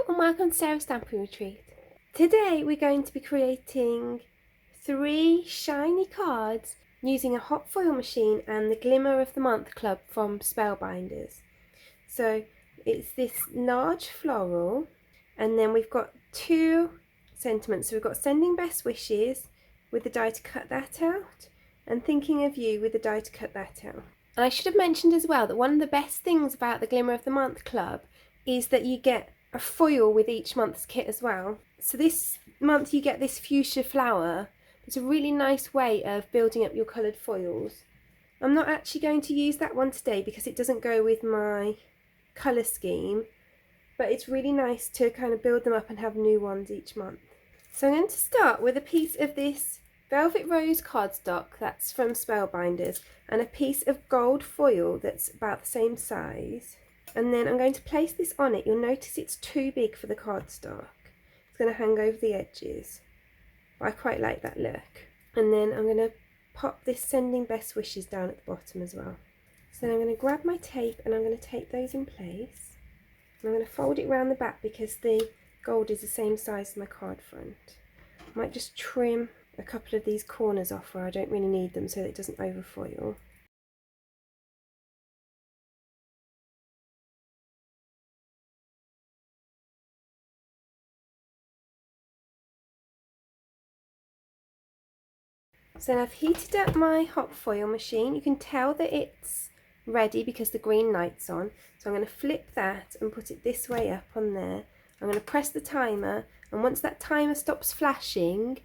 and welcome to Sarah's Stamping Retreat. Today we're going to be creating 3 shiny cards using a hot foil machine and the Glimmer of the Month Club from Spellbinders. So it's this large floral, and then we've got 2 sentiments. So we've got Sending Best Wishes with the die to cut that out, and Thinking of You with the die to cut that out. And I should have mentioned as well that one of the best things about the Glimmer of the Month Club is that you get a foil with each month's kit as well. So this month you get this fuchsia flower. It's a really nice way of building up your coloured foils. I'm not actually going to use that one today because it doesn't go with my colour scheme, but it's really nice to kind of build them up and have new ones each month. So I'm going to start with a piece of this Velvet Rose cardstock that's from Spellbinders and a piece of gold foil that's about the same size. And then I'm going to place this on it. You'll notice it's too big for the cardstock. It's going to hang over the edges, but I quite like that look. And then I'm going to pop this Sending Best Wishes down at the bottom as well. So then I'm going to grab my tape and I'm going to tape those in place. And I'm going to fold it around the back because the gold is the same size as my card front. I might just trim a couple of these corners off where I don't really need them so that it doesn't overfoil. So now I've heated up my hot foil machine. You can tell that it's ready because the green light's on. So I'm going to flip that and put it this way up on there. I'm going to press the timer, and once that timer stops flashing,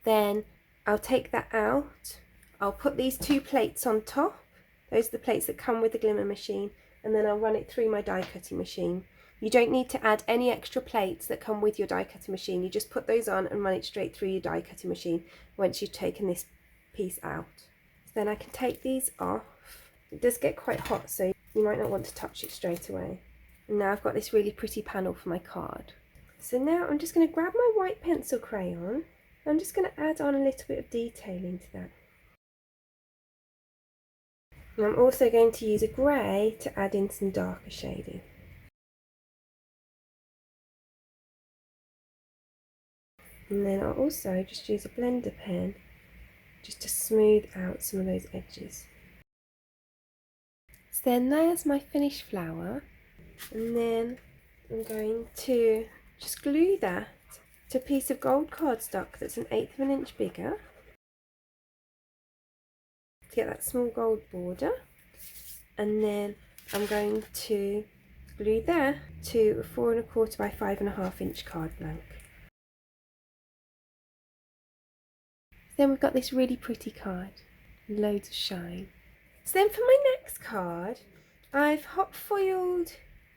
then I'll take that out. I'll put these 2 plates on top. Those are the plates that come with the Glimmer machine, and then I'll run it through my die cutting machine. You don't need to add any extra plates that come with your die cutting machine. You just put those on and run it straight through your die cutting machine once you've taken this piece out. So then I can take these off. It does get quite hot, so you might not want to touch it straight away. And now I've got this really pretty panel for my card. So now I'm just going to grab my white pencil crayon. I'm just going to add on a little bit of detailing to that. And I'm also going to use a grey to add in some darker shading. And then I'll also just use a blender pen just to smooth out some of those edges. So then there's my finished flower, and then I'm going to just glue that to a piece of gold cardstock that's 1/8 of an inch bigger to get that small gold border, and then I'm going to glue that to a 4 1/4 by 5 1/2 inch card blank. Then we've got this really pretty card, loads of shine. So then for my next card, I've hot foiled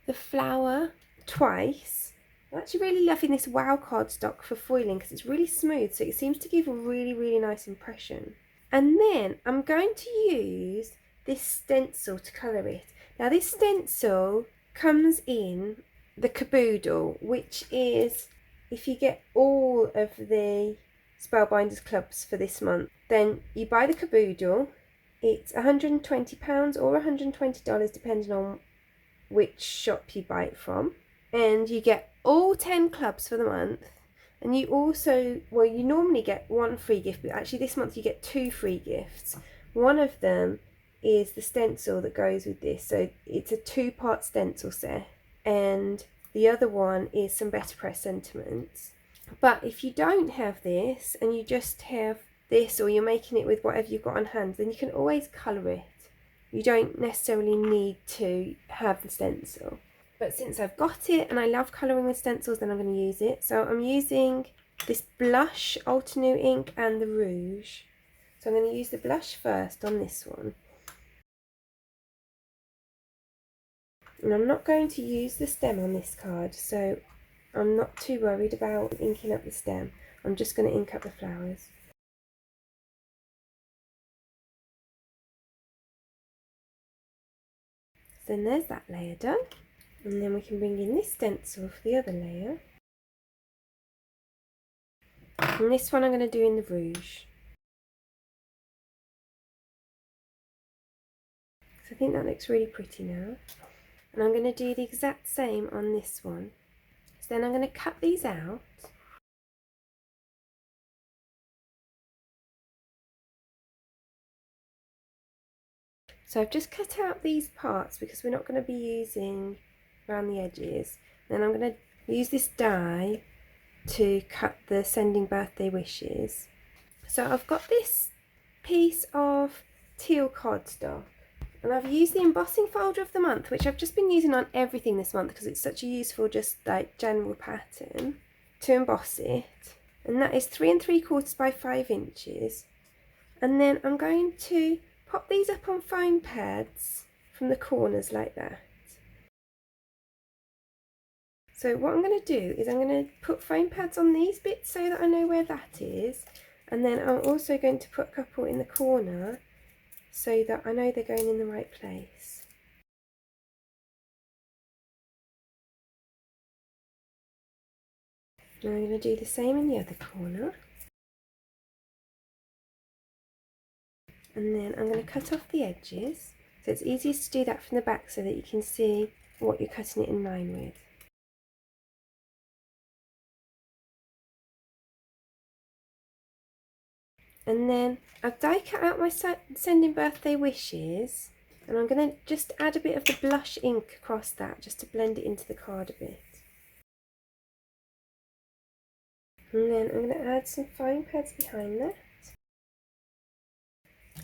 the flower twice. I'm actually really loving this Wow cardstock for foiling because it's really smooth, so it seems to give a really nice impression. And then I'm going to use this stencil to colour it. Now this stencil comes in the caboodle, which is, if you get all of the Spellbinders clubs for this month, then you buy the caboodle. It's £120 or $120 depending on which shop you buy it from, and you get all 10 clubs for the month. And you also, well, you normally get 1 free gift, but actually this month you get 2 free gifts. One of them is the stencil that goes with this, so it's a 2-part stencil set, and the other one is some Better Press sentiments. But if you don't have this and you just have this, or you're making it with whatever you've got on hand, then you can always colour it. You don't necessarily need to have the stencil. But since I've got it and I love colouring with stencils, then I'm going to use it. So I'm using this blush, Altenew ink, and the rouge. So I'm going to use the blush first on this one. And I'm not going to use the stem on this card, so I'm not too worried about inking up the stem. I'm just going to ink up the flowers. So then there's that layer done. And then we can bring in this stencil for the other layer. And this one I'm going to do in the rouge. So I think that looks really pretty now. And I'm going to do the exact same on this one. So then I'm going to cut these out. So I've just cut out these parts because we're not going to be using around the edges. Then I'm going to use this die to cut the sending birthday wishes. So I've got this piece of teal cardstock, and I've used the embossing folder of the month, which I've just been using on everything this month because it's such a useful just like general pattern to emboss it. And that is 3 3/4 by 5 inches. And then I'm going to pop these up on foam pads from the corners like that. So what I'm going to do is I'm going to put foam pads on these bits so that I know where that is, and then I'm also going to put a couple in the corner so that I know they're going in the right place. Now I'm going to do the same in the other corner. And then I'm going to cut off the edges. So it's easiest to do that from the back so that you can see what you're cutting it in line with. And then I've die cut out my sending birthday wishes, and I'm going to just add a bit of the blush ink across that just to blend it into the card a bit. And then I'm going to add some foam pads behind that.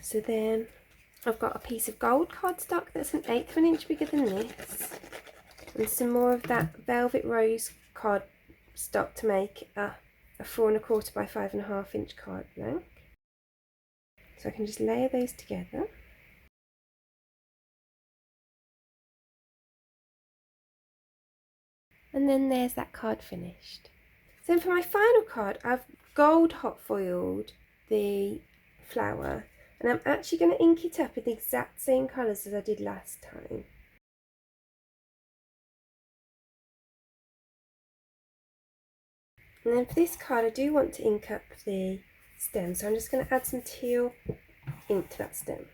So then I've got a piece of gold cardstock that's 1/8 of an inch bigger than this, and some more of that velvet rose cardstock to make a 4 1/4 by 5 1/2 inch card blank. So I can just layer those together. And then there's that card finished. So then for my final card, I've gold hot foiled the flower, and I'm actually going to ink it up in the exact same colours as I did last time. And then for this card I do want to ink up the stem, so I'm just going to add some teal ink to that stem.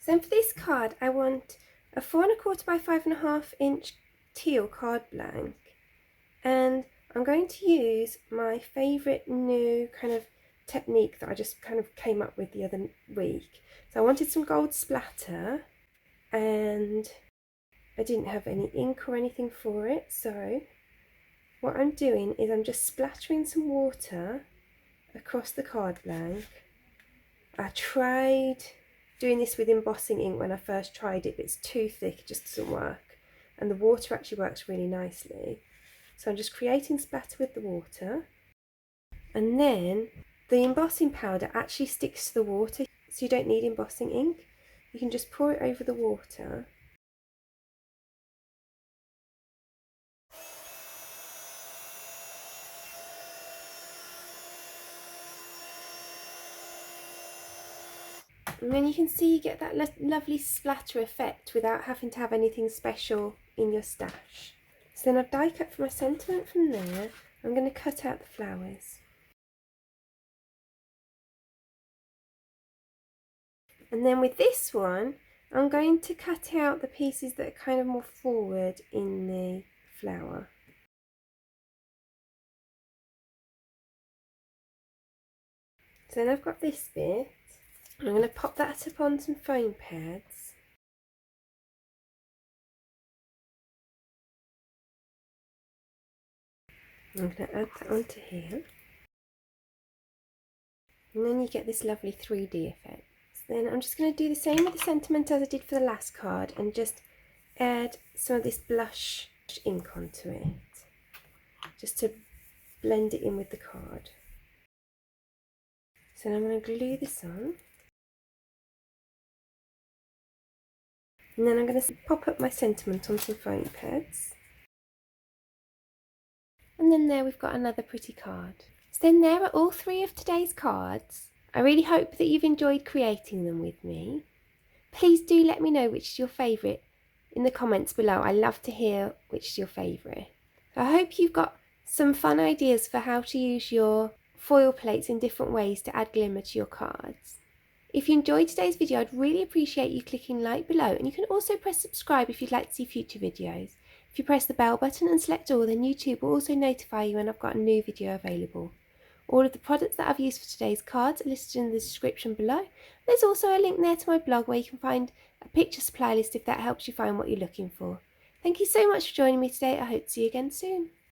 So then for this card I want a 4 1/4 by 5 1/2 inch teal card blank, and I'm going to use my favourite new kind of technique that I just kind of came up with the other week. So I wanted some gold splatter, and I didn't have any ink or anything for it, so what I'm doing is I'm just splattering some water across the card blank. I tried doing this with embossing ink when I first tried it, but it's too thick, it just doesn't work, and the water actually works really nicely. So I'm just creating splatter with the water, and then the embossing powder actually sticks to the water, so you don't need embossing ink. You can just pour it over the water. And then you can see you get that lovely splatter effect without having to have anything special in your stash. So then I've die cut for my sentiment from there. I'm going to cut out the flowers. And then with this one, I'm going to cut out the pieces that are kind of more forward in the flower. So then I've got this bit. I'm going to pop that up on some foam pads. I'm going to add that onto here. And then you get this lovely 3D effect. So then I'm just going to do the same with the sentiment as I did for the last card, and just add some of this blush ink onto it, just to blend it in with the card. So I'm going to glue this on. And then I'm going to pop up my sentiment on some foam pads. And then there we've got another pretty card. So then there are all 3 of today's cards. I really hope that you've enjoyed creating them with me. Please do let me know which is your favourite in the comments below. I love to hear which is your favourite. I hope you've got some fun ideas for how to use your foil plates in different ways to add glimmer to your cards. If you enjoyed today's video, I'd really appreciate you clicking like below, and you can also press subscribe if you'd like to see future videos. If you press the bell button and select all, then YouTube will also notify you when I've got a new video available. All of the products that I've used for today's cards are listed in the description below. There's also a link there to my blog where you can find a picture supply list if that helps you find what you're looking for. Thank you so much for joining me today. I hope to see you again soon.